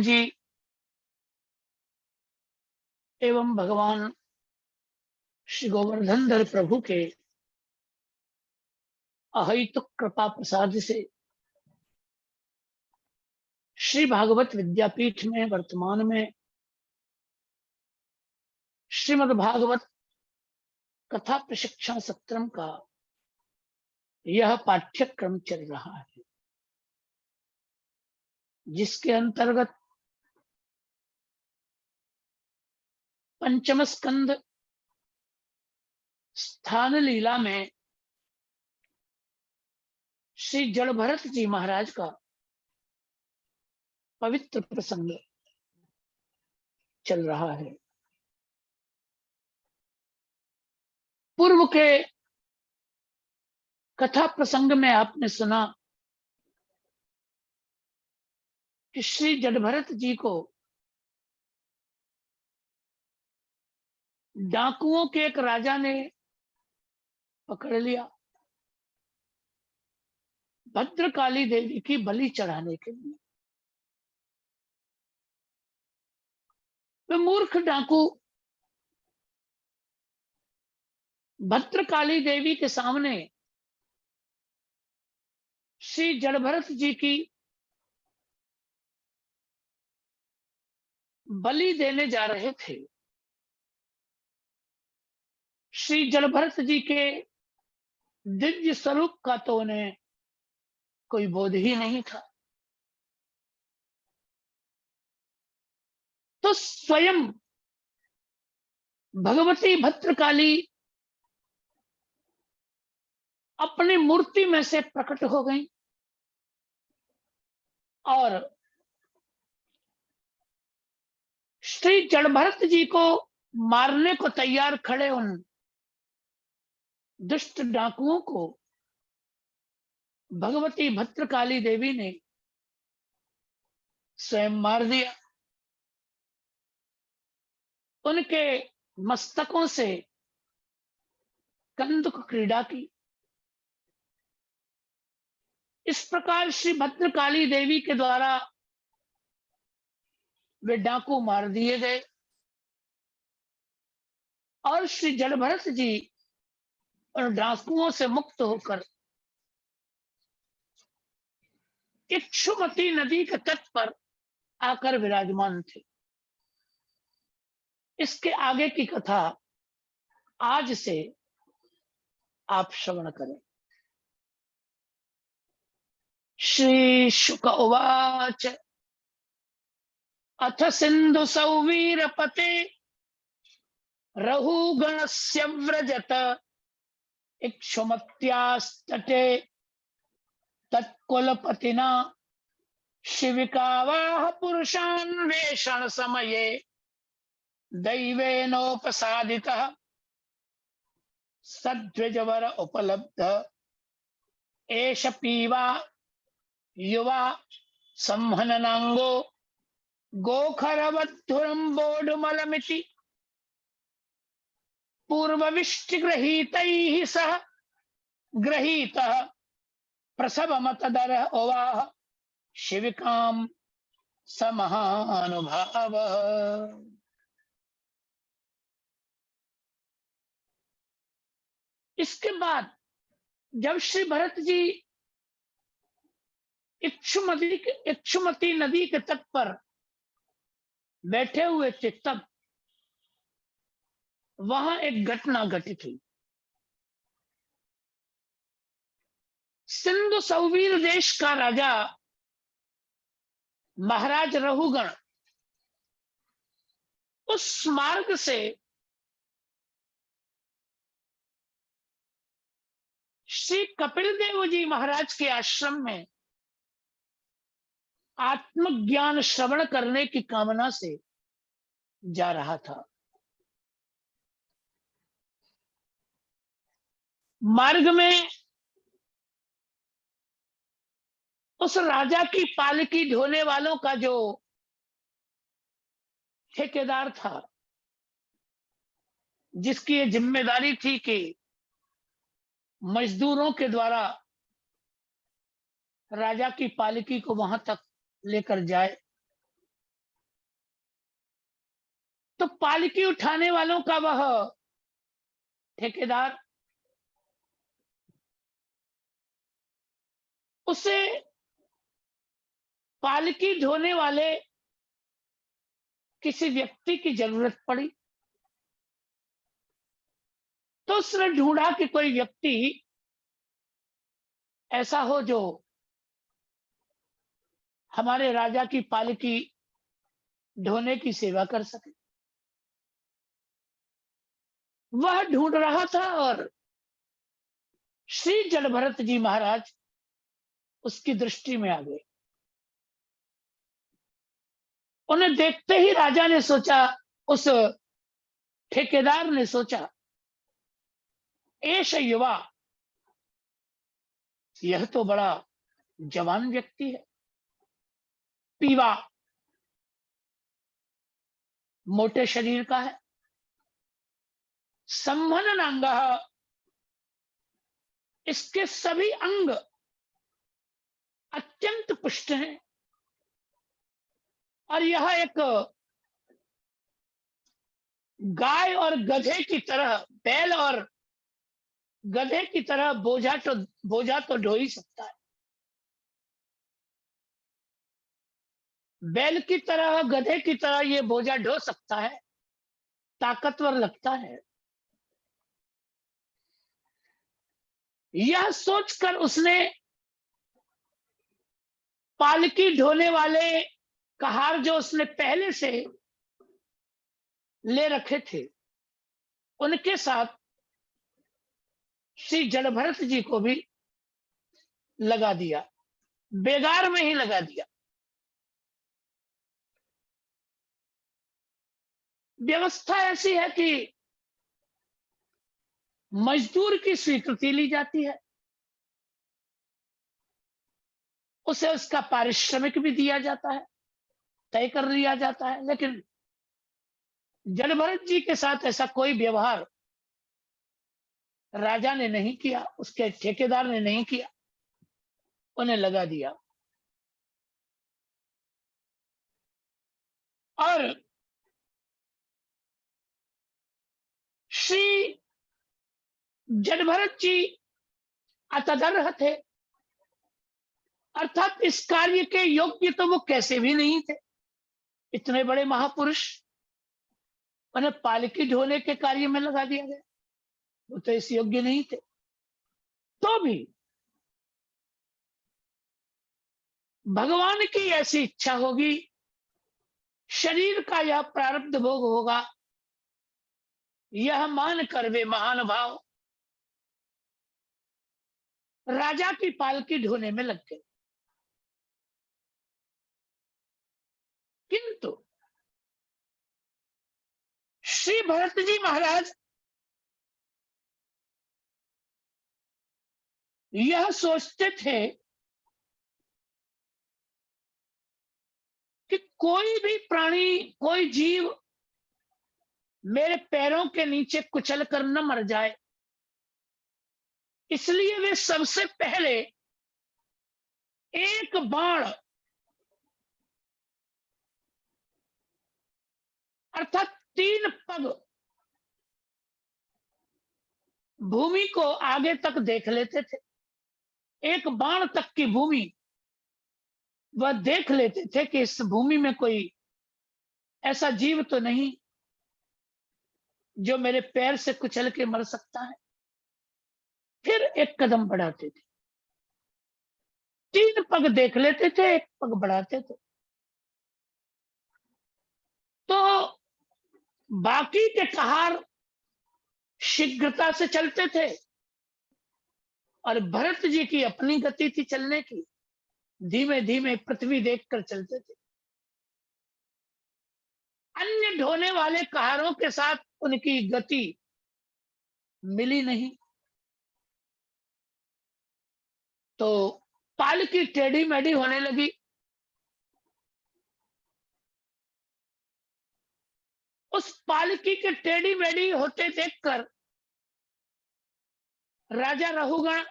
जी एवं भगवान श्री गोवर्धनधर प्रभु के अहैतुक कृपा प्रसाद से श्री भागवत विद्यापीठ में वर्तमान में श्रीमद् भागवत कथा प्रशिक्षण सत्रम का यह पाठ्यक्रम चल रहा है, जिसके अंतर्गत पंचम स्कंद स्थान लीला में श्री जड़भरत जी महाराज का पवित्र प्रसंग चल रहा है। पूर्व के कथा प्रसंग में आपने सुना कि श्री जड़भरत जी को डाकुओं के एक राजा ने पकड़ लिया भद्रकाली देवी की बलि चढ़ाने के लिए। वे मूर्ख डाकू भद्रकाली देवी के सामने श्री जड़भरत जी की बलि देने जा रहे थे। श्री जड़भरत जी के दिव्य स्वरूप का तो उन्हें कोई बोध ही नहीं था। तो स्वयं भगवती भद्रकाली अपनी मूर्ति में से प्रकट हो गई और श्री जड़भरत जी को मारने को तैयार खड़े उन दुष्ट डाकुओं को भगवती भद्रकाली देवी ने स्वयं मार दिया। उनके मस्तकों से कंदुक क्रीड़ा की। इस प्रकार श्री भद्रकाली देवी के द्वारा वे डाकू मार दिए गए और श्री जड़भरत जी उन डाकुओं से मुक्त होकर इक्षुमती नदी के तट पर आकर विराजमान थे। इसके आगे की कथा आज से आप श्रवण करें। श्री शुक उवाच अथ सिंधु सौवीरपते रहुगणस्य व्रजत इक्षुमत्यास्तटे तत्कुलपतिना शिविकावाह पुरुषान्वेषण समये दैवेनोपसादितः सद्विजवर उपलब्ध एष पीवा युवा संहननांगो गोखरवद्धुरम्बोढुमलमिति पूर्वविष्टिगृहीतैः सह गृहीतः प्रसवमतदरः ओवाह शिविकां समहानुभाव। इसके बाद जब श्री भरत जी इक्षुमती नदी के तट पर बैठे हुए थे, तब वहां एक घटना घटित हुई। सिंधु सौवीर देश का राजा महाराज रहुगण उस मार्ग से श्री कपिल देव जी महाराज के आश्रम में आत्मज्ञान श्रवण करने की कामना से जा रहा था। मार्ग में उस राजा की पालकी ढोने वालों का जो ठेकेदार था, जिसकी ये जिम्मेदारी थी कि मजदूरों के द्वारा राजा की पालकी को वहां तक लेकर जाए, तो पालकी उठाने वालों का वह ठेकेदार उसे पालकी ढोने वाले किसी व्यक्ति की जरूरत पड़ी, तो उसने ढूंढा कि कोई व्यक्ति ऐसा हो जो हमारे राजा की पालकी ढोने की सेवा कर सके। वह ढूंढ रहा था और श्री जलभरत जी महाराज उसकी दृष्टि में आ गए। उन्हें देखते ही राजा ने सोचा, उस ठेकेदार ने सोचा, ऐश युवा, यह तो बड़ा जवान व्यक्ति है, पीवा, मोटे शरीर का है, संभननांग, इसके सभी अंग अत्यंत पुष्ट हैं, और यह एक गाय और गधे की तरह, बैल और गधे की तरह बोझा तो ढो ही सकता है। बैल की तरह, गधे की तरह ये बोझा ढो सकता है, ताकतवर लगता है। यह सोचकर उसने पालकी ढोने वाले कहार जो उसने पहले से ले रखे थे, उनके साथ श्री जलभरत जी को भी लगा दिया, बेगार में ही लगा दिया। व्यवस्था ऐसी है कि मजदूर की स्वीकृति ली जाती है, उसे उसका पारिश्रमिक भी दिया जाता है, तय कर लिया जाता है। लेकिन जलभरत जी के साथ ऐसा कोई व्यवहार राजा ने नहीं किया, उसके ठेकेदार ने नहीं किया, उन्हें लगा दिया। और श्री जलभरत जी अतदर्ह थे, अर्थात इस कार्य के योग्य तो वो कैसे भी नहीं थे। इतने बड़े महापुरुष, उन्हें पालकी ढोने के कार्य में लगा दिया गया, वो तो इस योग्य नहीं थे। तो भी भगवान की ऐसी इच्छा होगी, शरीर का यह प्रारब्ध भोग होगा, यह मान कर वे महानुभाव राजा की पालकी ढोने में लग गए। किंतु श्री भरत जी महाराज यह सोचते थे कि कोई भी प्राणी, कोई जीव मेरे पैरों के नीचे कुचल कर न मर जाए, इसलिए वे सबसे पहले एक बाण, अर्थात 3 पग भूमि को आगे तक देख लेते थे। एक बाण तक की भूमि वह देख लेते थे कि इस भूमि में कोई ऐसा जीव तो नहीं जो मेरे पैर से कुचल के मर सकता है। फिर एक कदम बढ़ाते थे, 3 पग देख लेते थे, एक पग बढ़ाते थे। तो बाकी के कहार शीघ्रता से चलते थे और भरत जी की अपनी गति थी चलने की, धीमे धीमे पृथ्वी देखकर चलते थे। अन्य ढोने वाले कहारों के साथ उनकी गति मिली नहीं, तो पालकी टेढ़ी मेढ़ी होने लगी। उस पालकी के टेढ़ी मेढ़ी होते देखकर राजा रहुगण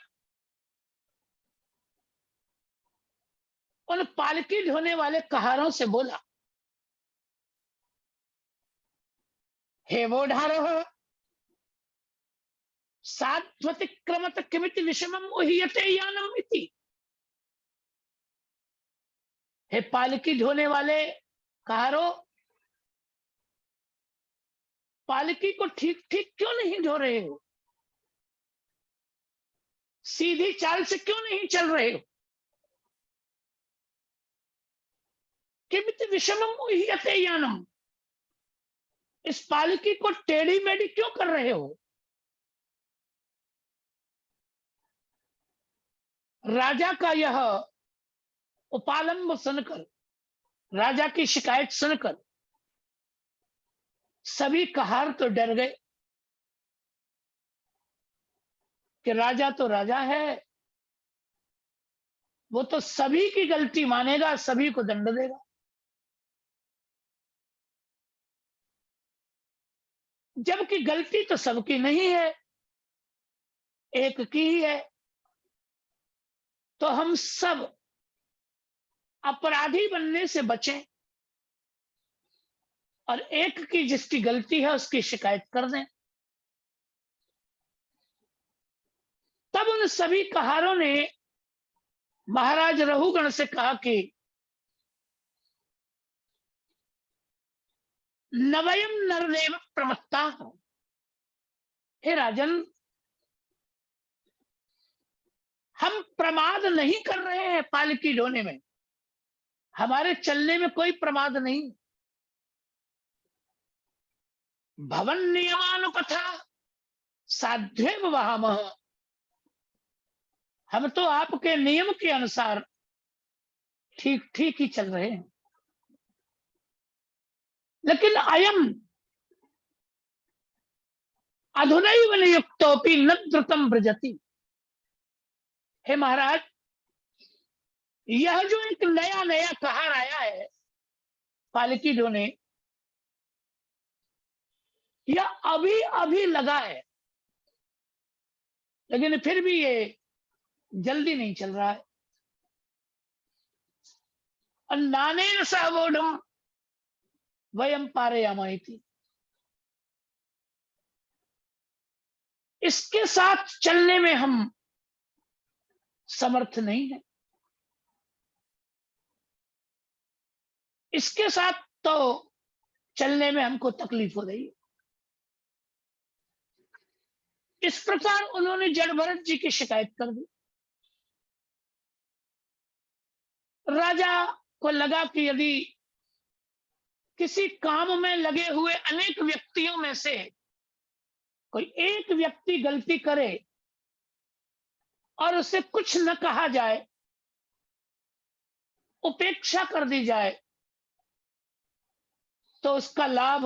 उन पालकी ढोने वाले कहारों से बोला, हे वोढारः सात्वतिक्रमत किमिति विषमम उह्यते यानम इति। हे पालकी ढोने वाले कहारो, पालकी को ठीक ठीक क्यों नहीं ढो रहे हो? सीधी चाल से क्यों नहीं चल रहे हो? किमिति विषमम उह्यते यानम, इस पालकी को टेढ़ी मेढ़ी क्यों कर रहे हो? राजा का यह उपालंब सुनकर, राजा की शिकायत सुनकर सभी कहार तो डर गए कि राजा तो राजा है, वो तो सभी की गलती मानेगा, सभी को दंड देगा। जबकि गलती तो सबकी नहीं है, एक की ही है। तो हम सब अपराधी बनने से बचें और एक की जिसकी गलती है उसकी शिकायत कर दें। तब उन सभी कहारों ने महाराज रहुगण से कहा कि नवयम नरदेव प्रमत्ता, हे राजन, हम प्रमाद नहीं कर रहे हैं पालकी ढोने में, हमारे चलने में कोई प्रमाद नहीं। भवन नियमानुपथा साध्वेव वहामः, हम तो आपके नियम के अनुसार ठीक ठीक ही चल रहे हैं। लेकिन अयम अधुनैव नियुक्तोपि न द्रुतम व्रजति, हे महाराज, यह जो एक नया नया कहार आया है पालकी ढोने, यह अभी अभी लगा है, लेकिन फिर भी ये जल्दी नहीं चल रहा है। नानेन सह वोढुम वयम पारयामहि, इसके साथ चलने में हम समर्थ नहीं है, इसके साथ तो चलने में हमको तकलीफ हो रही है। इस प्रकार उन्होंने जड़ भरत जी की शिकायत कर दी। राजा को लगा कि यदि किसी काम में लगे हुए अनेक व्यक्तियों में से कोई एक व्यक्ति गलती करे और उसे कुछ न कहा जाए, उपेक्षा कर दी जाए, तो उसका लाभ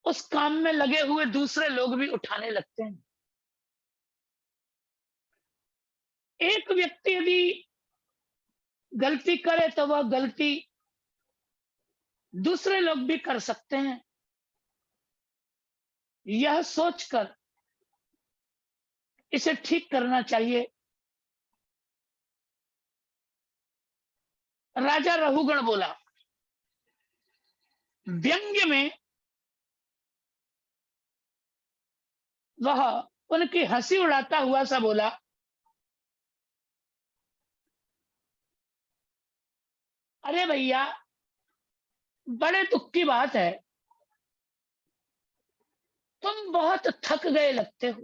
उस काम में लगे हुए दूसरे लोग भी उठाने लगते हैं। एक व्यक्ति यदि गलती करे तो वह गलती दूसरे लोग भी कर सकते हैं। यह सोचकर इसे ठीक करना चाहिए। राजा रहुगण बोला, व्यंग्य में वह उनकी हंसी उड़ाता हुआ सा बोला, अरे भैया, बड़े दुख की बात है, तुम बहुत थक गए लगते हो,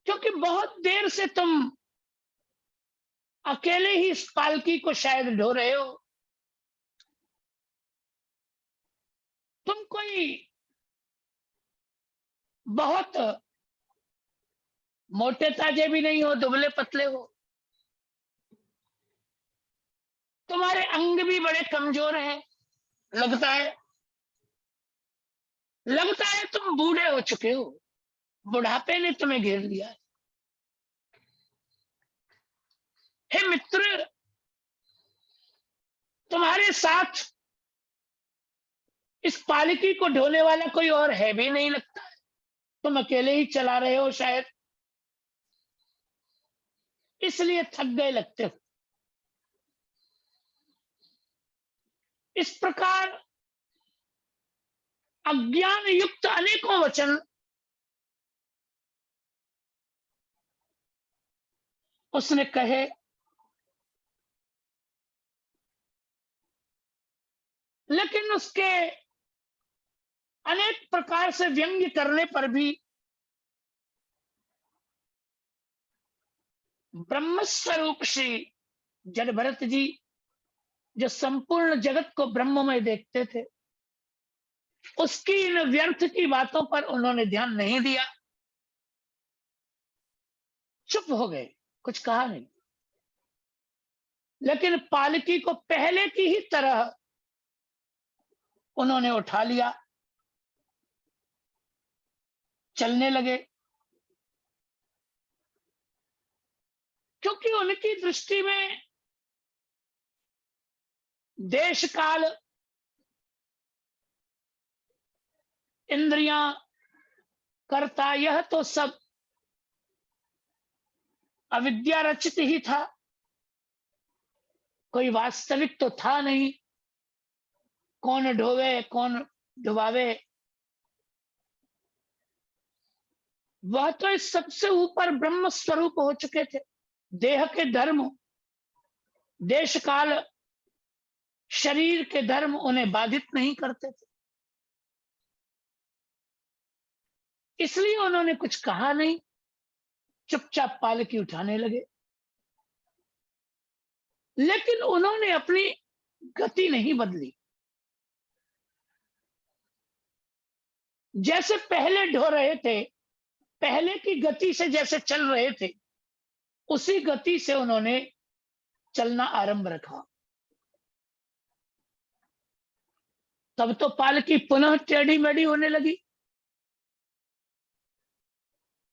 क्योंकि बहुत देर से तुम अकेले ही इस पालकी को शायद ढो रहे हो। तुम कोई बहुत मोटे ताजे भी नहीं हो, दुबले पतले हो, तुम्हारे अंग भी बड़े कमजोर हैं, लगता है तुम बूढ़े हो चुके हो, बुढ़ापे ने तुम्हें घेर लिया है। हे मित्र, तुम्हारे साथ इस पालकी को ढोने वाला कोई और है भी नहीं लगता है, तुम अकेले ही चला रहे हो शायद, इसलिए थक गए लगते हो। इस प्रकार अज्ञान युक्त अनेकों वचन उसने कहे, लेकिन उसके अनेक प्रकार से व्यंग्य करने पर भी ब्रह्म स्वरूप श्री जड़ भरत जी, जो संपूर्ण जगत को ब्रह्म में देखते थे, उसकी इन व्यर्थ की बातों पर उन्होंने ध्यान नहीं दिया, चुप हो गए, कुछ कहा नहीं। लेकिन पालकी को पहले की ही तरह उन्होंने उठा लिया, चलने लगे, क्योंकि उनकी दृष्टि में देश काल, इंद्रियां, कर्ता, यह तो सब अविद्या रचित ही था, कोई वास्तविक तो था नहीं। कौन ढोवे कौन डुबावे, वह तो इस सबसे ऊपर ब्रह्म स्वरूप हो चुके थे। देह के धर्म, देश काल, शरीर के धर्म उन्हें बाधित नहीं करते थे, इसलिए उन्होंने कुछ कहा नहीं, चुपचाप पालकी उठाने लगे। लेकिन उन्होंने अपनी गति नहीं बदली। जैसे पहले ढो रहे थे, पहले की गति से जैसे चल रहे थे, उसी गति से उन्होंने चलना आरंभ रखा। तब तो पालकी पुनः टेढ़ी मेढ़ी होने लगी।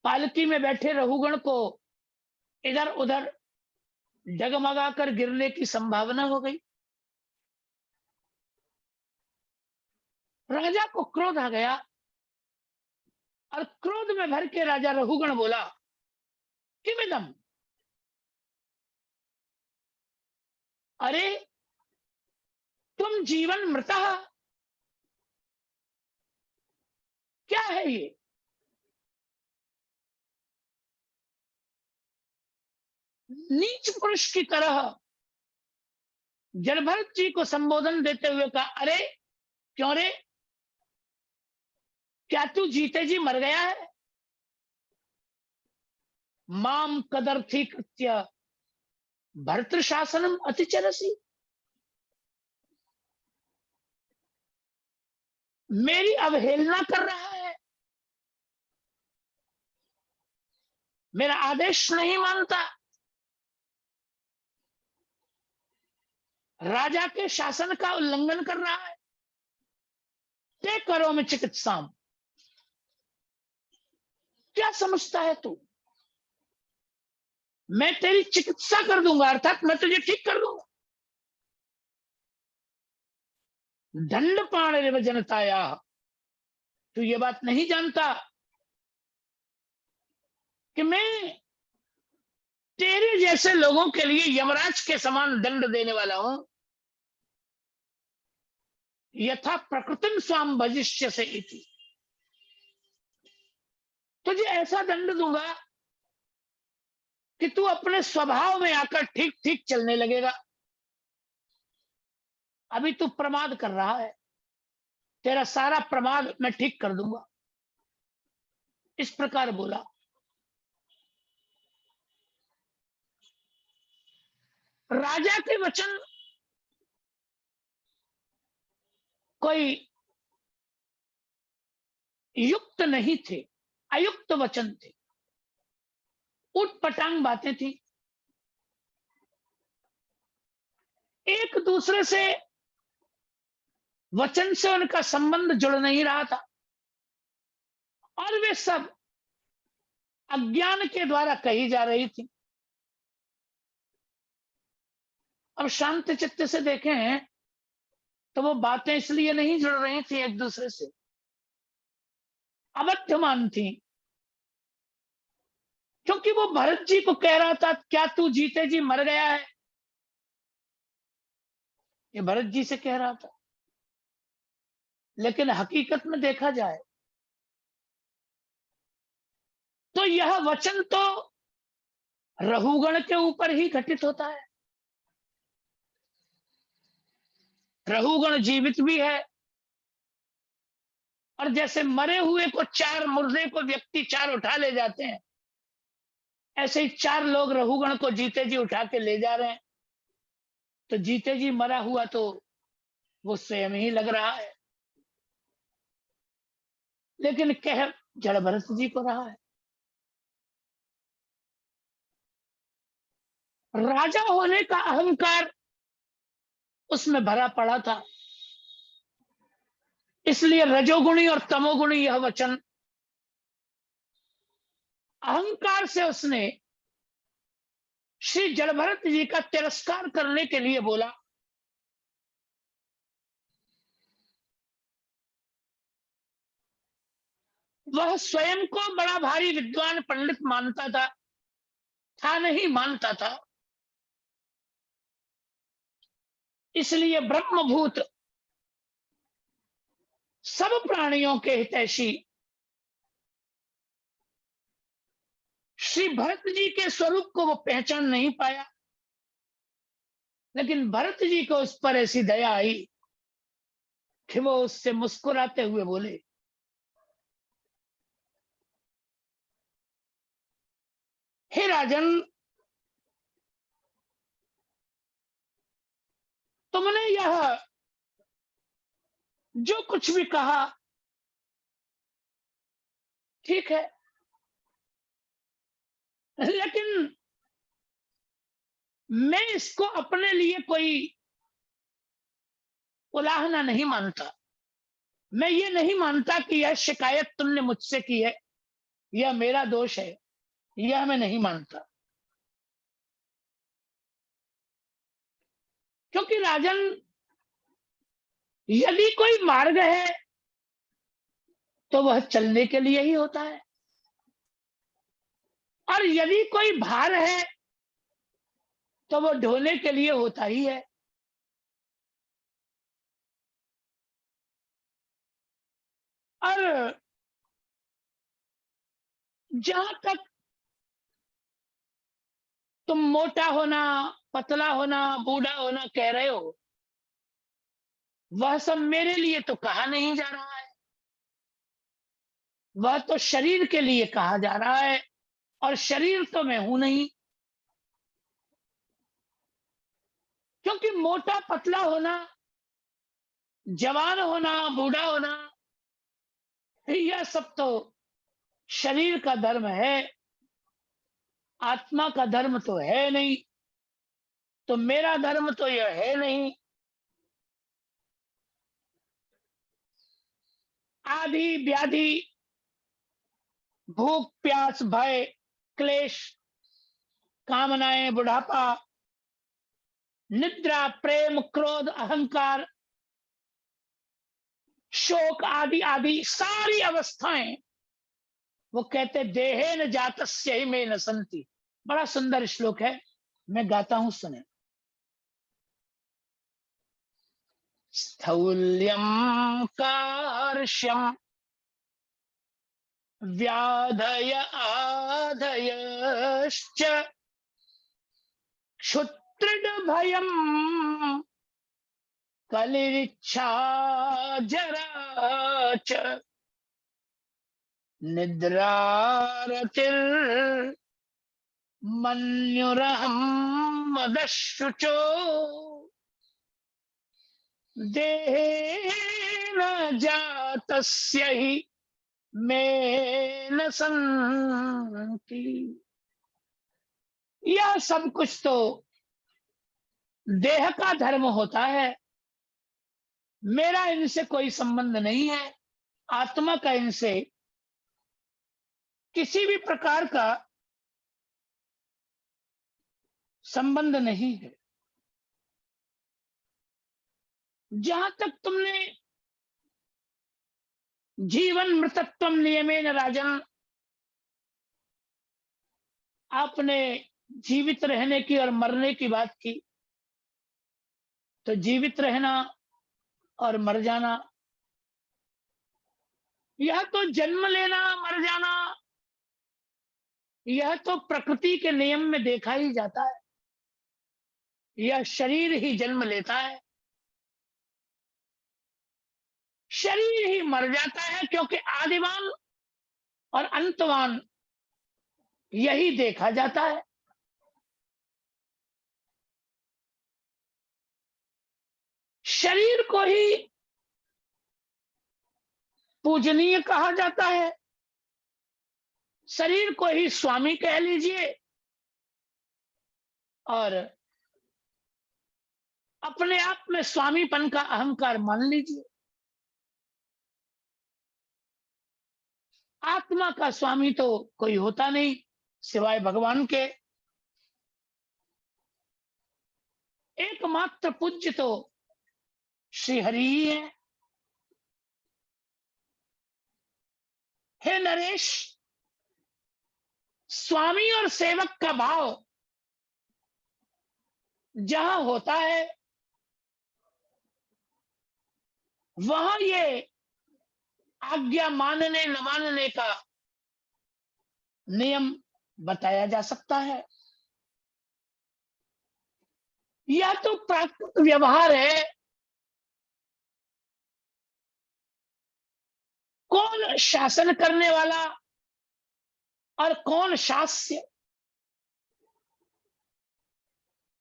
पालकी में बैठे रघुगण को इधर उधर डगमगा कर गिरने की संभावना हो गई। राजा को क्रोध आ गया और क्रोध में भर के राजा रघुगण बोला, किमिदम, अरे तुम जीवन मृता, क्या है ये? नीच पुरुष की तरह जड़भरत जी को संबोधन देते हुए कहा, अरे क्यों रे, क्या तू जीते जी मर गया है? माम कदर्थी कृत्य भर्तृ शासनम अतिचरसी, मेरी अवहेलना कर रहा है, मेरा आदेश नहीं मानता, राजा के शासन का उल्लंघन कर रहा है। ते करो में चिकित्सा, क्या समझता है तू? मैं तेरी चिकित्सा कर दूंगा, अर्थात मैं तुझे ठीक कर दूंगा। दंड पाण जनताया, तू ये बात नहीं जानता कि मैं तेरे जैसे लोगों के लिए यमराज के समान दंड देने वाला हूं। यथा प्रकृतिम स्वाम भजिष्य से इति, तुझे ऐसा दंड दूंगा कि तू अपने स्वभाव में आकर ठीक ठीक चलने लगेगा। अभी तू प्रमाद कर रहा है, तेरा सारा प्रमाद मैं ठीक कर दूंगा। इस प्रकार बोला। राजा के वचन कोई युक्त नहीं थे, अयुक्त वचन थे, उटपटांग बातें थी, एक दूसरे से वचन से उनका संबंध जुड़ नहीं रहा था, और वे सब अज्ञान के द्वारा कही जा रही थी। अब शांत चित्त से देखें तो वो बातें इसलिए नहीं जुड़ रही थी एक दूसरे से, अबध्यमान थी, क्योंकि वो भरत जी को कह रहा था, क्या तू जीते जी मर गया है? ये भरत जी से कह रहा था। लेकिन हकीकत में देखा जाए तो यह वचन तो रहुगण के ऊपर ही घटित होता है। रहुगण जीवित भी है, और जैसे मरे हुए को चार मुर्दे को व्यक्ति चार उठा ले जाते हैं, ऐसे ही चार लोग रहुगण को जीते जी उठा के ले जा रहे हैं। तो जीते जी मरा हुआ तो वो स्वयं ही लग रहा है, लेकिन कह जड़ भरत जी को रहा है। राजा होने का अहंकार उसमें भरा पड़ा था, इसलिए रजोगुणी और तमोगुणी यह वचन अहंकार से उसने श्री जड़भरत जी का तिरस्कार करने के लिए बोला। वह स्वयं को बड़ा भारी विद्वान पंडित मानता था नहीं मानता था। इसलिए ब्रह्मभूत सब प्राणियों के हितैषी श्री भरत जी के स्वरूप को वो पहचान नहीं पाया। लेकिन भरत जी को उस पर ऐसी दया आई कि वो उससे मुस्कुराते हुए बोले, हे राजन, तुमने यह जो कुछ भी कहा ठीक है, लेकिन मैं इसको अपने लिए कोई उलाहना नहीं मानता। मैं ये नहीं मानता कि यह शिकायत तुमने मुझसे की है, यह मेरा दोष है, यह मैं नहीं मानता। क्योंकि राजन, यदि कोई मार्ग है तो वह चलने के लिए ही होता है, और यदि कोई भार है तो वो ढोने के लिए होता ही है। और जहां तक तुम मोटा होना, पतला होना, बूढ़ा होना कह रहे हो, वह सब मेरे लिए तो कहा नहीं जा रहा है, वह तो शरीर के लिए कहा जा रहा है, और शरीर तो मैं हूं नहीं। क्योंकि मोटा पतला होना, जवान होना, बूढ़ा होना, यह सब तो शरीर का धर्म है, आत्मा का धर्म तो है नहीं। तो मेरा धर्म तो यह है नहीं। आदि व्याधि, भूख प्यास भय क्लेश, कामनाएं, बुढ़ापा, निद्रा, प्रेम, क्रोध, अहंकार, शोक आदि आदि सारी अवस्थाएं, वो कहते देहे न जातस्य ही में न संति। बड़ा सुंदर श्लोक है, मैं गाता हूं, सुने। स्थौल्यम कार्श्यम व्याधय आधयश्च क्षुत्रिड भयम कलिरिच्छा जरा च निद्रारतिर् मन्युरहं मदशुचो देहेन जातस्य हि में न संति। यह सब कुछ तो देह का धर्म होता है, मेरा इनसे कोई संबंध नहीं है। आत्मा का इनसे किसी भी प्रकार का संबंध नहीं है। जहां तक तुमने जीवन मृतत्व नियमेन राजन, आपने जीवित रहने की और मरने की बात की, तो जीवित रहना और मर जाना, यह तो जन्म लेना मर जाना, यह तो प्रकृति के नियम में देखा ही जाता है। यह शरीर ही जन्म लेता है, शरीर ही मर जाता है, क्योंकि आदिवान और अंतवान यही देखा जाता है। शरीर को ही पूजनीय कहा जाता है, शरीर को ही स्वामी कह लीजिए, और अपने आप में स्वामीपन का अहंकार मान लीजिए। आत्मा का स्वामी तो कोई होता नहीं सिवाय भगवान के। एकमात्र पूज्य तो श्री हरि ही है। हे नरेश, स्वामी और सेवक का भाव जहां होता है, वहां ये आज्ञा मानने न मानने का नियम बताया जा सकता है। यह तो प्राकृतिक व्यवहार है। कौन शासन करने वाला और कौन शास्य,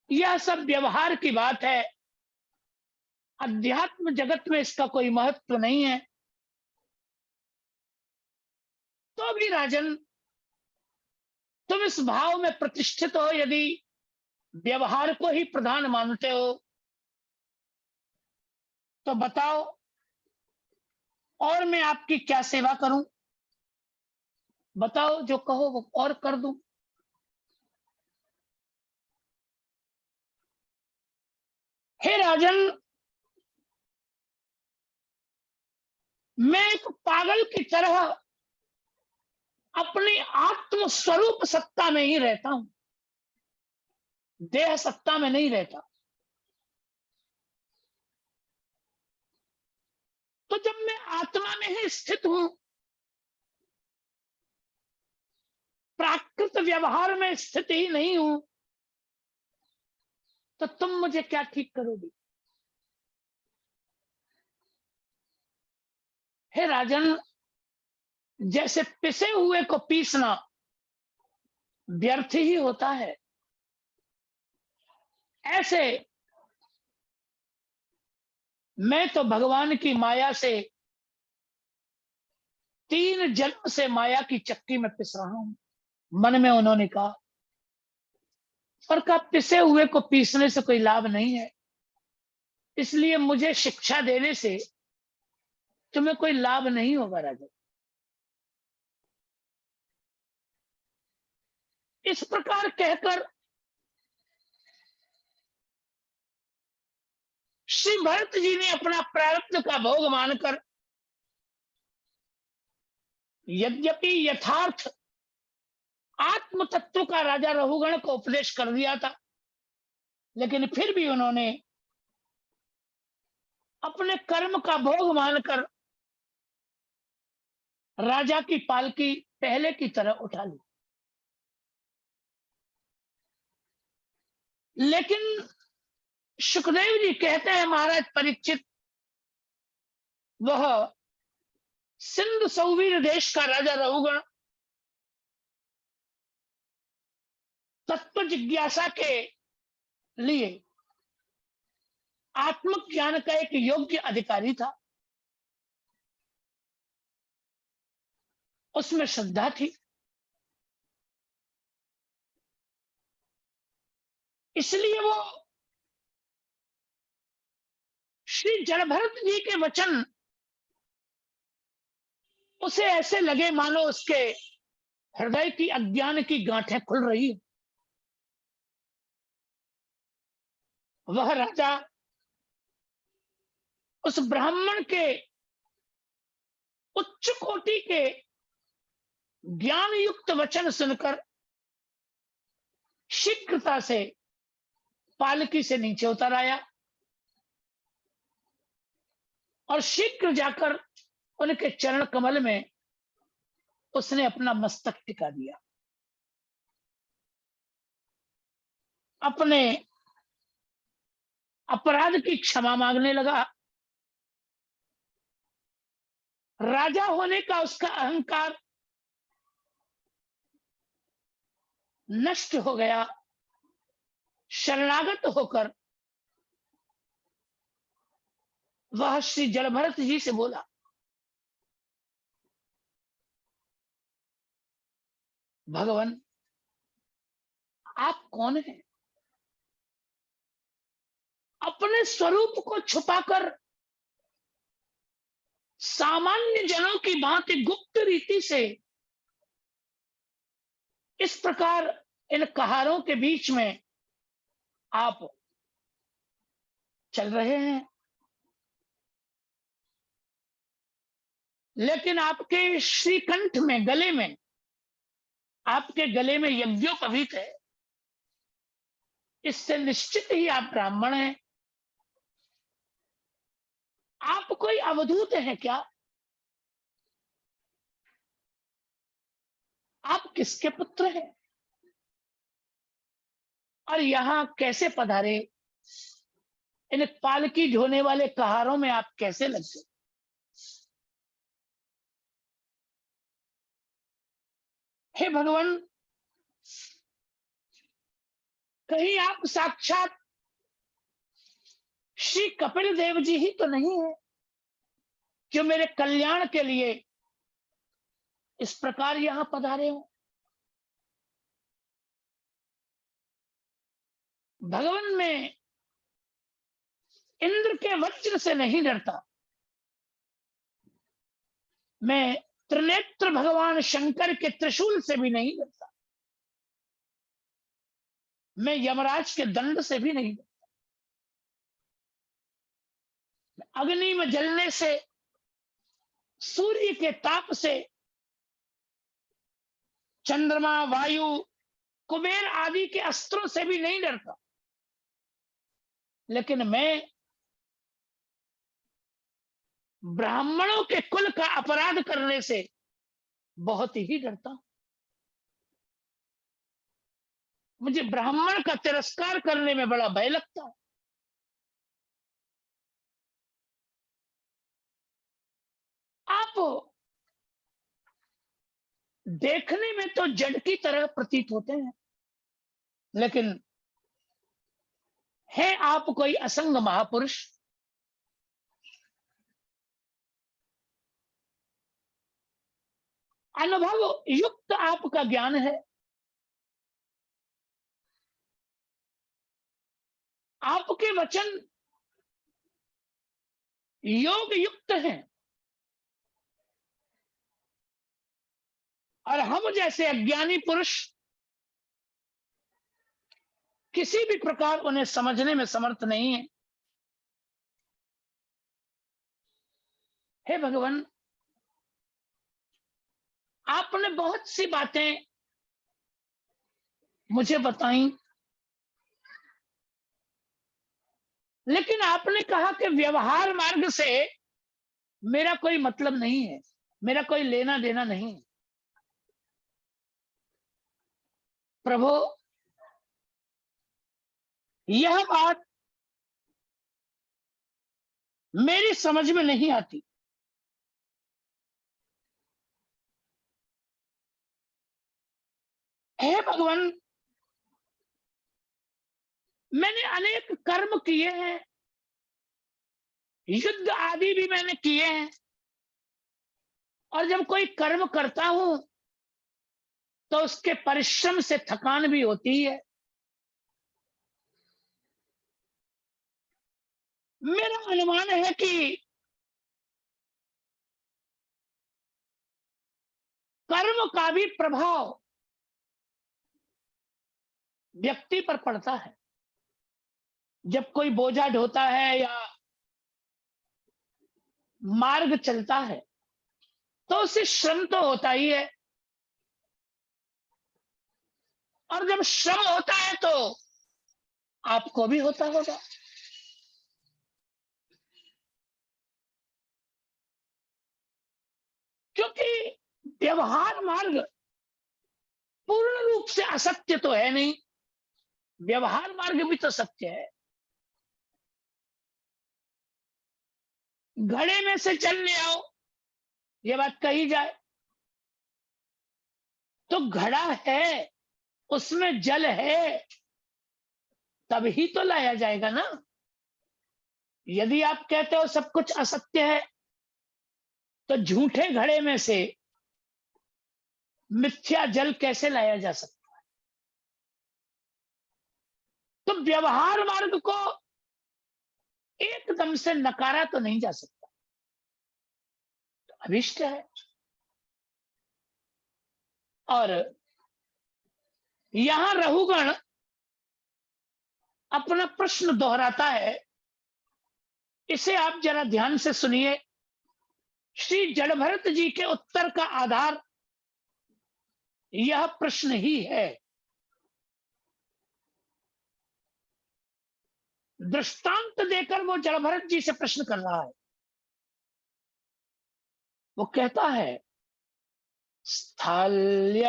यह सब व्यवहार की बात है। अध्यात्म जगत में इसका कोई महत्व नहीं है। तो भी राजन, तुम इस भाव में प्रतिष्ठित हो, यदि व्यवहार को ही प्रधान मानते हो, तो बताओ और मैं आपकी क्या सेवा करूं? बताओ, जो कहो वो और कर दूं। हे राजन, मैं एक पागल की तरह अपनी आत्म स्वरूप सत्ता में ही रहता हूं, देह सत्ता में नहीं रहता। तो जब मैं आत्मा में ही स्थित हूं, प्राकृत व्यवहार में स्थित ही नहीं हूं, तो तुम मुझे क्या ठीक करोगे? हे राजन, जैसे पिसे हुए को पीसना व्यर्थ ही होता है, ऐसे मैं तो भगवान की माया से 3 जन्म से माया की चक्की में पिस रहा हूं। मन में उन्होंने कहा, पर कहा पिसे हुए को पीसने से कोई लाभ नहीं है, इसलिए मुझे शिक्षा देने से तुम्हें कोई लाभ नहीं होगा राजा। इस प्रकार कहकर श्री भरत जी ने अपना प्रारब्ध का भोग मानकर, यद्यपि यथार्थ आत्म तत्व का राजा रघुगण को उपदेश कर दिया था, लेकिन फिर भी उन्होंने अपने कर्म का भोग मानकर राजा की पालकी पहले की तरह उठा ली। लेकिन सुखदेव जी कहते हैं, महाराज परीक्षित, वह सिंध सौवीर देश का राजा रघुगण तत्व जिज्ञासा के लिए आत्मक ज्ञान का एक योग्य अधिकारी था। उसमें श्रद्धा थी, इसलिए वो श्री जड़भरत जी के वचन उसे ऐसे लगे मानो उसके हृदय की अज्ञान की गांठें खुल रही। वह राजा उस ब्राह्मण के उच्च कोटि के ज्ञान युक्त वचन सुनकर शीघ्रता से पालकी से नीचे उतर आया और शीघ्र जाकर उनके चरण कमल में उसने अपना मस्तक टिका दिया, अपने अपराध की क्षमा मांगने लगा। राजा होने का उसका अहंकार नष्ट हो गया। शरणागत होकर वह श्री जलभरत जी से बोला, भगवान आप कौन हैं? अपने स्वरूप को छुपाकर सामान्य जनों की भांति गुप्त रीति से इस प्रकार इन कहारों के बीच में आप चल रहे हैं, लेकिन आपके श्रीकंठ में, गले में, आपके गले में यज्ञोपवीत है, इससे निश्चित ही आप ब्राह्मण हैं। आप कोई अवधूत हैं क्या? आप किसके पुत्र हैं और यहां कैसे पधारे? इन पालकी ढोने वाले कहारों में आप कैसे लग गए? हे भगवान, कहीं आप साक्षात श्री कपिल देव जी ही तो नहीं है जो मेरे कल्याण के लिए इस प्रकार यहां पधारे हो? भगवान, मैं इंद्र के वज्र से नहीं डरता, मैं त्रिनेत्र भगवान शंकर के त्रिशूल से भी नहीं डरता, मैं यमराज के दंड से भी नहीं डरता, अग्नि में जलने से, सूर्य के ताप से, चंद्रमा, वायु, कुबेर आदि के अस्त्रों से भी नहीं डरता, लेकिन मैं ब्राह्मणों के कुल का अपराध करने से बहुत ही डरता हूं। मुझे ब्राह्मण का तिरस्कार करने में बड़ा भय लगता है। आप देखने में तो जड़ की तरह प्रतीत होते हैं, लेकिन है आप कोई असंग महापुरुष। अनुभव युक्त आपका ज्ञान है, आपके वचन योग युक्त हैं, और हम जैसे अज्ञानी पुरुष किसी भी प्रकार उन्हें समझने में समर्थ नहीं है। हे भगवान, आपने बहुत सी बातें मुझे बताई, लेकिन आपने कहा कि व्यवहार मार्ग से मेरा कोई मतलब नहीं है, मेरा कोई लेना देना नहीं है। प्रभु, यह बात मेरी समझ में नहीं आती। हे भगवान, मैंने अनेक कर्म किए हैं, युद्ध आदि भी मैंने किए हैं, और जब कोई कर्म करता हूं तो उसके परिश्रम से थकान भी होती है। मेरा अनुमान है कि कर्म का भी प्रभाव व्यक्ति पर पड़ता है। जब कोई बोझा ढोता है या मार्ग चलता है तो उसे श्रम तो होता ही है, और जब श्रम होता है तो आपको भी होता होगा। व्यवहार मार्ग पूर्ण रूप से असत्य तो है नहीं, व्यवहार मार्ग भी तो सत्य है। घड़े में से जल ले आओ, ये बात कही जाए तो घड़ा है, उसमें जल है, तभी तो लाया जाएगा ना। यदि आप कहते हो सब कुछ असत्य है, तो झूठे घड़े में से मिथ्या जल कैसे लाया जा सकता है? तो व्यवहार मार्ग को एकदम से नकारा तो नहीं जा सकता, तो अभिष्ट है। और यहां रहुगण अपना प्रश्न दोहराता है, इसे आप जरा ध्यान से सुनिए। श्री जड़भरत जी के उत्तर का आधार यह प्रश्न ही है। दृष्टांत देकर वो जड़भरत जी से प्रश्न कर रहा है। वो कहता है, स्थल्यग्नितापात्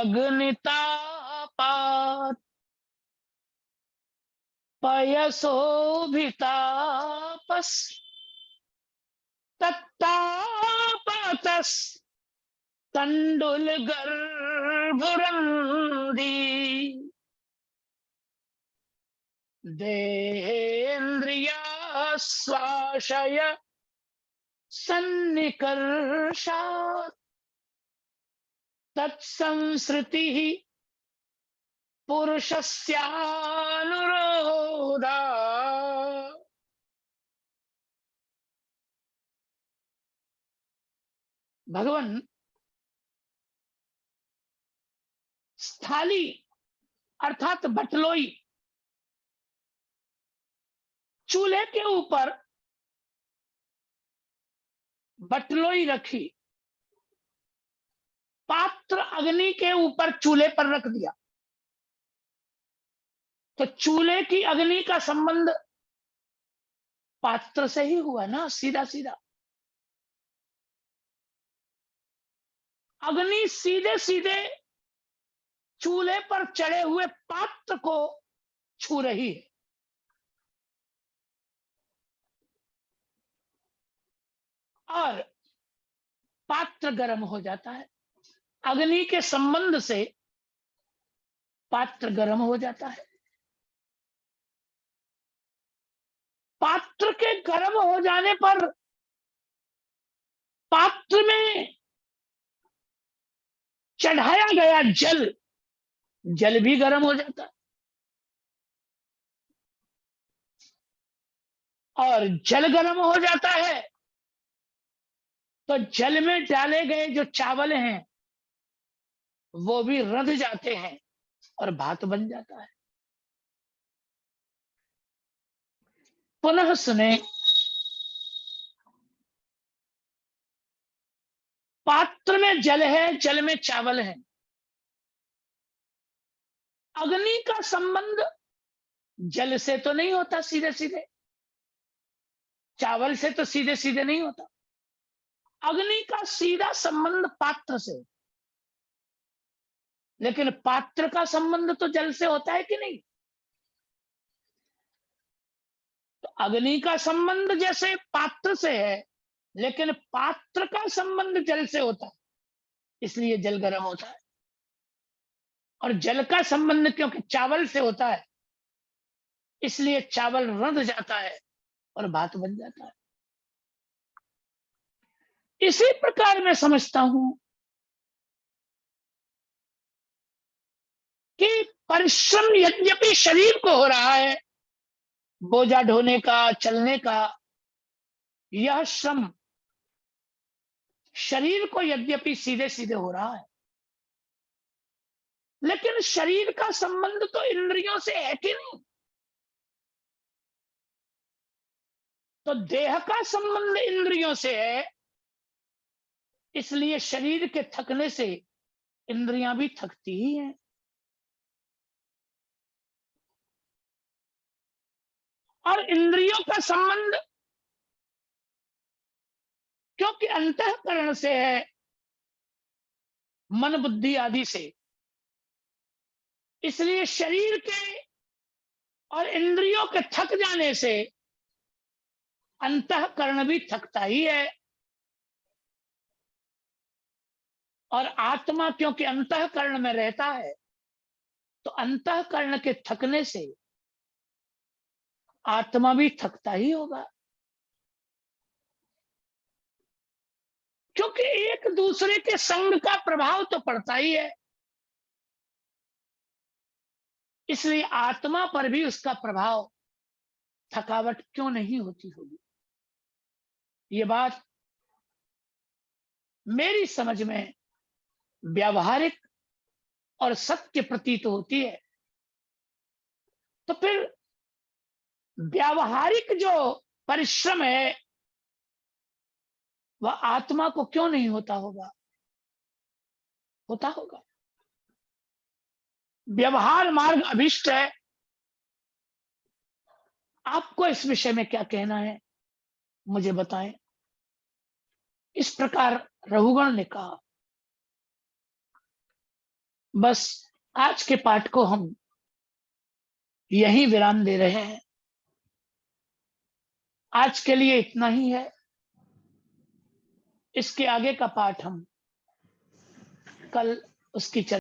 पयसोभितापस् तत्तापतस् तंडुल गर्भुरंदी देहेन्द्रिया स्वाशय सन्निकर्षात् तत्संसृति पुरुषस्यानुरोधा। भगवान स्थाली अर्थात बटलोई, चूल्हे के ऊपर बटलोई रखी, पात्र अग्नि के ऊपर चूल्हे पर रख दिया, तो चूल्हे की अग्नि का संबंध पात्र से ही हुआ ना, सीधा सीधा। अग्नि सीधे सीधे चूल्हे पर चढ़े हुए पात्र को छू रही है। और पात्र गर्म हो जाता है, अग्नि के संबंध से पात्र गर्म हो जाता है। पात्र के गर्म हो जाने पर पात्र में चढ़ाया गया जल, जल भी गर्म हो जाता है। और जल गर्म हो जाता है तो जल में डाले गए जो चावल हैं वो भी रंध जाते हैं और भात बन जाता है। पुनः सुने, पात्र में जल है, जल में चावल है। अग्नि का संबंध जल से तो नहीं होता सीधे सीधे, चावल से तो सीधे सीधे नहीं होता। अग्नि का सीधा संबंध पात्र से, लेकिन पात्र का संबंध तो जल से होता है कि नहीं? तो अग्नि का संबंध जैसे पात्र से है, लेकिन पात्र का संबंध जल से होता है, इसलिए जल गर्म होता है। और जल का संबंध क्योंकि चावल से होता है, इसलिए चावल रंध जाता है और भात बन जाता है। इसी प्रकार मैं समझता हूं कि परिश्रम यद्यपि शरीर को हो रहा है, बोझा ढोने का, चलने का, यह श्रम शरीर को यद्यपि सीधे सीधे हो रहा है, लेकिन शरीर का संबंध तो इंद्रियों से है कि नहीं? तो देह का संबंध इंद्रियों से है, इसलिए शरीर के थकने से इंद्रियां भी थकती ही हैं। और इंद्रियों का संबंध क्योंकि अंतःकरण से है, मन बुद्धि आदि से। इसलिए शरीर के और इंद्रियों के थक जाने से अंतःकरण भी थकता ही है। और आत्मा क्योंकि अंतःकरण में रहता है, तो अंतःकरण के थकने से आत्मा भी थकता ही होगा। क्योंकि एक दूसरे के संग का प्रभाव तो पड़ता ही है, इसलिए आत्मा पर भी उसका प्रभाव, थकावट क्यों नहीं होती होगी। ये बात मेरी समझ में व्यावहारिक और सत्य प्रतीत होती है। तो फिर व्यावहारिक जो परिश्रम है वह आत्मा को क्यों नहीं होता होगा, होता होगा। व्यवहार मार्ग अभिष्ट है। आपको इस विषय में क्या कहना है, मुझे बताएं। इस प्रकार रघुगण ने कहा। बस आज के पाठ को हम यहीं विराम दे रहे हैं। आज के लिए इतना ही है। इसके आगे का पाठ हम कल उसकी चर्चा